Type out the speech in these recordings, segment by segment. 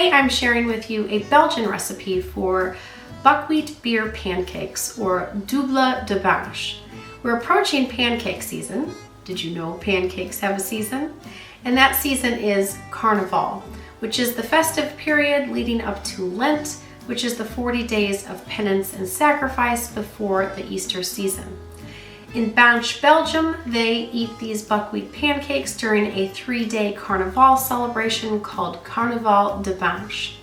Today I'm sharing with you a Belgian recipe for buckwheat beer pancakes, or double de Binche. We're approaching pancake season. Did you know pancakes have a season? And that season is Carnival, which is the festive period leading up to Lent, which is the 40 days of penance and sacrifice before the Easter season. In Binche, Belgium, they eat these buckwheat pancakes during a 3-day carnival celebration called Carnaval de Binche.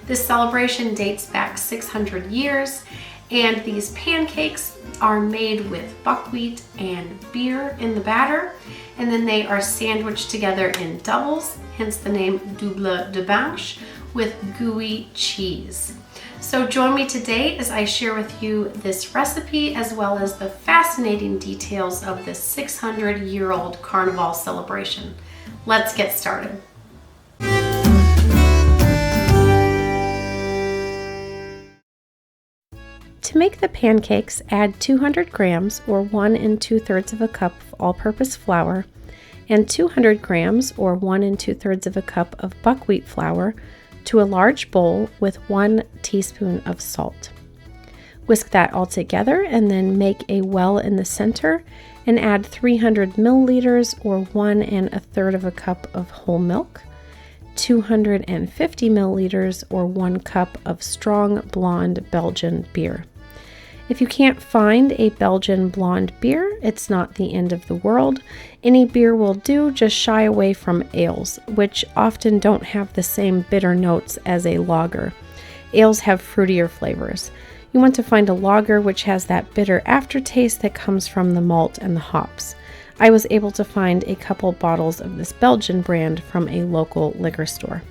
This celebration dates back 600 years, and these pancakes are made with buckwheat and beer in the batter, and then they are sandwiched together in doubles, hence the name double de Binche, with gooey cheese. So join me today as I share with you this recipe as well as the fascinating details of this 600-year-old carnival celebration. Let's get started. To make the pancakes, add 200 grams or 1 2/3 of a cup of all-purpose flour and 200 grams or 1 2/3 of a cup of buckwheat flour to a large bowl with 1 teaspoon of salt. Whisk that all together and then make a well in the center and add 300 milliliters or 1 1/3 of a cup of whole milk, 250 milliliters or 1 cup of strong blonde Belgian beer. If you can't find a Belgian blonde beer, it's not the end of the world. Any beer will do, just shy away from ales, which often don't have the same bitter notes as a lager. Ales have fruitier flavors. You want to find a lager which has that bitter aftertaste that comes from the malt and the hops. I was able to find a couple bottles of this Belgian brand from a local liquor store.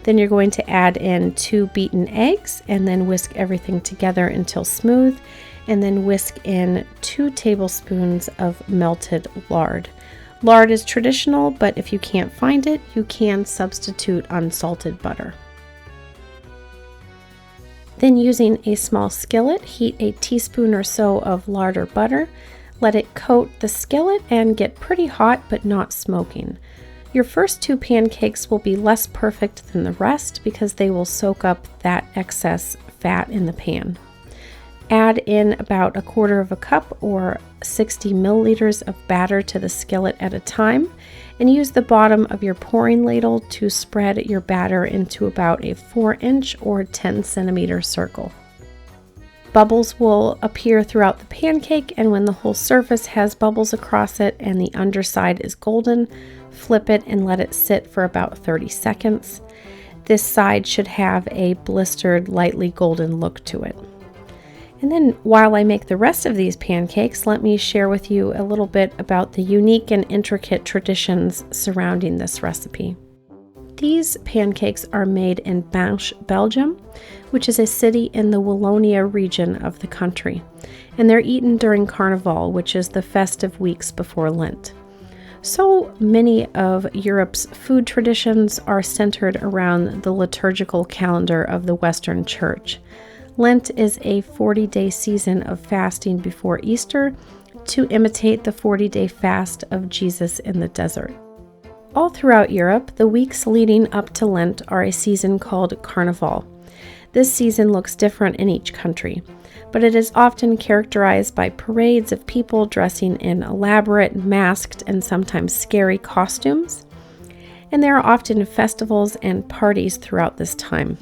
Then you're going to add in 2 beaten eggs and then whisk everything together until smooth, and then whisk in 2 tablespoons of melted lard. Lard is traditional, but if you can't find it, you can substitute unsalted butter. Then using a small skillet, heat a teaspoon or so of lard or butter. Let it coat the skillet and get pretty hot but not smoking. Your first 2 pancakes will be less perfect than the rest because they will soak up that excess fat in the pan. Add in about 1/4 of a cup or 60 milliliters of batter to the skillet at a time, and use the bottom of your pouring ladle to spread your batter into about a 4-inch or 10-centimeter circle. Bubbles will appear throughout the pancake, and when the whole surface has bubbles across it and the underside is golden, flip it and let it sit for about 30 seconds. This side should have a blistered, lightly golden look to it. And then while I make the rest of these pancakes, let me share with you a little bit about the unique and intricate traditions surrounding this recipe. These pancakes are made in Binche, Belgium, which is a city in the Wallonia region of the country, and they're eaten during Carnival, which is the festive weeks before Lent. So many of Europe's food traditions are centered around the liturgical calendar of the Western Church. Lent is a 40-day season of fasting before Easter to imitate the 40-day fast of Jesus in the desert. All throughout Europe, the weeks leading up to Lent are a season called Carnival. This season looks different in each country, but it is often characterized by parades of people dressing in elaborate, masked, and sometimes scary costumes. And there are often festivals and parties throughout this time.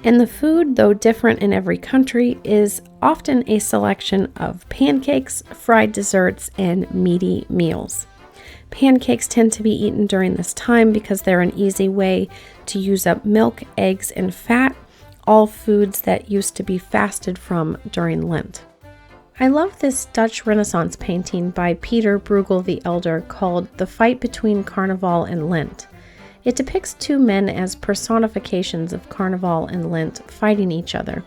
And the food, though different in every country, is often a selection of pancakes, fried desserts, and meaty meals. Pancakes tend to be eaten during this time because they're an easy way to use up milk, eggs, and fat, all foods that used to be fasted from during Lent. I love this Dutch Renaissance painting by Peter Bruegel the Elder called The Fight Between Carnival and Lent. It depicts 2 men as personifications of Carnival and Lent fighting each other.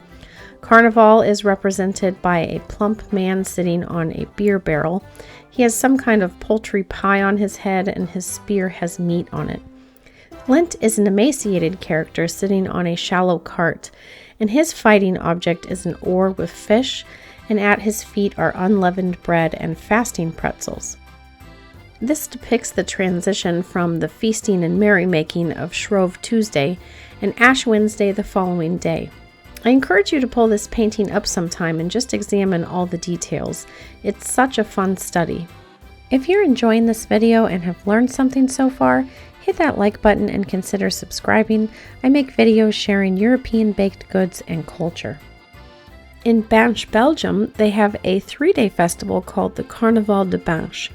Carnival is represented by a plump man sitting on a beer barrel. He has some kind of poultry pie on his head, and his spear has meat on it. Lent is an emaciated character sitting on a shallow cart, and his fighting object is an oar with fish, and at his feet are unleavened bread and fasting pretzels. This depicts the transition from the feasting and merrymaking of Shrove Tuesday and Ash Wednesday the following day. I encourage you to pull this painting up sometime and just examine all the details. It's such a fun study. If you're enjoying this video and have learned something so far, hit that like button and consider subscribing. I make videos sharing European baked goods and culture. In Binche, Belgium, they have a 3-day festival called the Carnaval de Binche,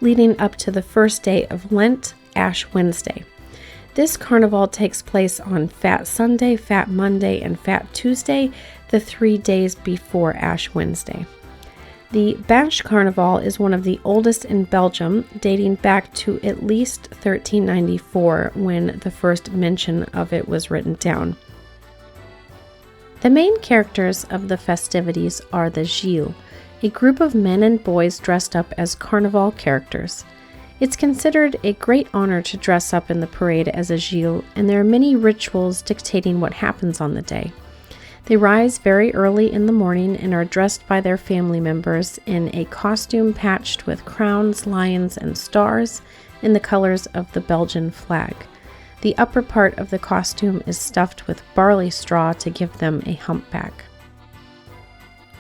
leading up to the first day of Lent, Ash Wednesday. This carnival takes place on Fat Sunday, Fat Monday, and Fat Tuesday, the 3 days before Ash Wednesday. The Binche Carnival is one of the oldest in Belgium, dating back to at least 1394 when the first mention of it was written down. The main characters of the festivities are the gilles, a group of men and boys dressed up as carnival characters. It's considered a great honor to dress up in the parade as a gilles, and there are many rituals dictating what happens on the day. They rise very early in the morning and are dressed by their family members in a costume patched with crowns, lions, and stars in the colors of the Belgian flag. The upper part of the costume is stuffed with barley straw to give them a humpback.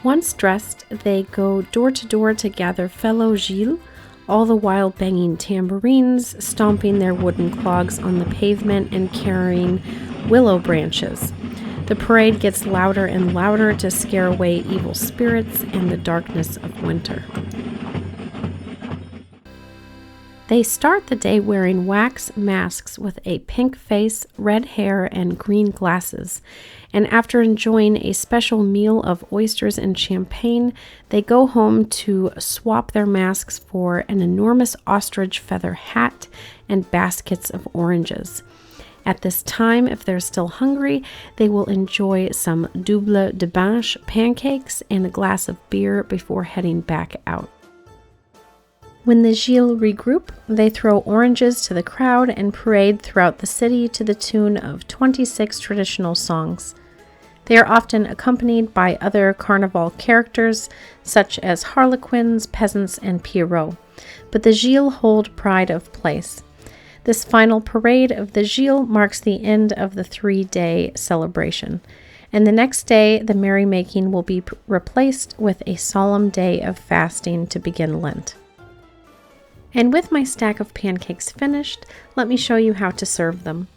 Once dressed, they go door to door to gather fellow gilles, all the while banging tambourines, stomping their wooden clogs on the pavement, and carrying willow branches. The parade gets louder and louder to scare away evil spirits and the darkness of winter. They start the day wearing wax masks with a pink face, red hair, and green glasses. And after enjoying a special meal of oysters and champagne, they go home to swap their masks for an enormous ostrich feather hat and baskets of oranges. At this time, if they're still hungry, they will enjoy some double de binche pancakes and a glass of beer before heading back out. When the gilles regroup, they throw oranges to the crowd and parade throughout the city to the tune of 26 traditional songs. They are often accompanied by other carnival characters, such as harlequins, peasants, and pierrots, but the gilles hold pride of place. This final parade of the gilles marks the end of the 3-day celebration, and the next day the merrymaking will be replaced with a solemn day of fasting to begin Lent. And with my stack of pancakes finished, let me show you how to serve them.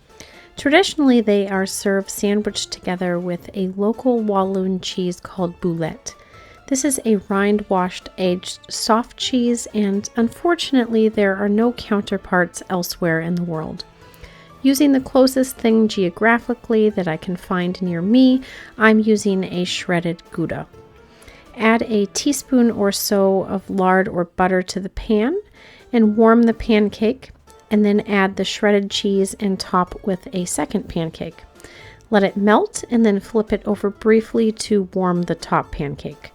Traditionally, they are served sandwiched together with a local Walloon cheese called boulette. This is a rind-washed aged soft cheese, and unfortunately there are no counterparts elsewhere in the world. Using the closest thing geographically that I can find near me, I'm using a shredded Gouda. Add a teaspoon or so of lard or butter to the pan and warm the pancake, and then add the shredded cheese and top with a second pancake. Let it melt and then flip it over briefly to warm the top pancake.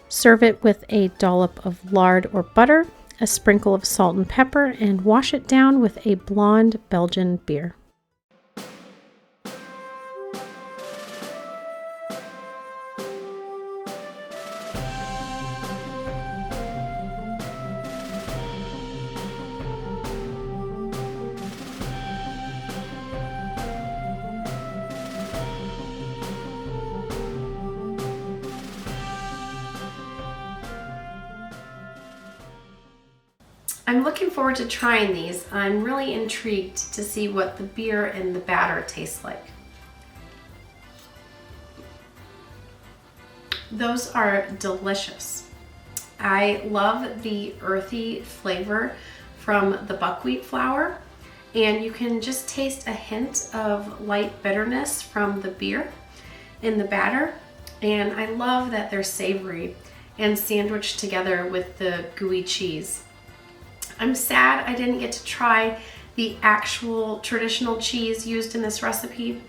Serve it with a dollop of lard or butter, a sprinkle of salt and pepper, and wash it down with a blonde Belgian beer. I'm looking forward to trying these. I'm really intrigued to see what the beer and the batter taste like. Those are delicious. I love the earthy flavor from the buckwheat flour, and you can just taste a hint of light bitterness from the beer in the batter. And I love that they're savory and sandwiched together with the gooey cheese. I'm sad I didn't get to try the actual traditional cheese used in this recipe.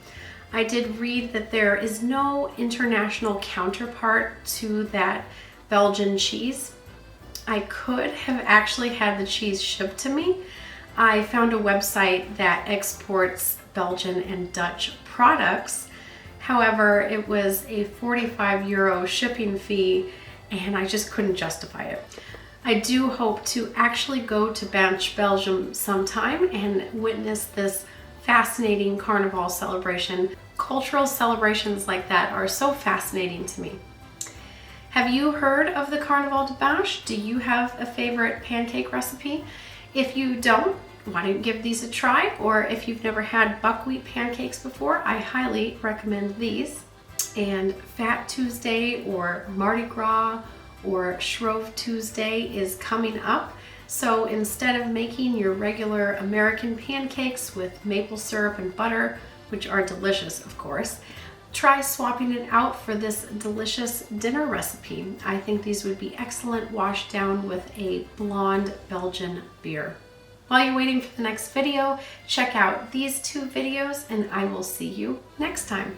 I did read that there is no international counterpart to that Belgian cheese. I could have actually had the cheese shipped to me. I found a website that exports Belgian and Dutch products. However, it was a €45 shipping fee and I just couldn't justify it. I do hope to actually go to Binche, Belgium sometime and witness this fascinating carnival celebration. Cultural celebrations like that are so fascinating to me. Have you heard of the Carnaval de Binche? Do you have a favorite pancake recipe? If you don't, why don't you give these a try? Or if you've never had buckwheat pancakes before, I highly recommend these. And Fat Tuesday or Mardi Gras or Shrove Tuesday is coming up. So instead of making your regular American pancakes with maple syrup and butter, which are delicious of course, try swapping it out for this delicious dinner recipe. I think these would be excellent washed down with a blonde Belgian beer. While you're waiting for the next video, check out these two videos and I will see you next time.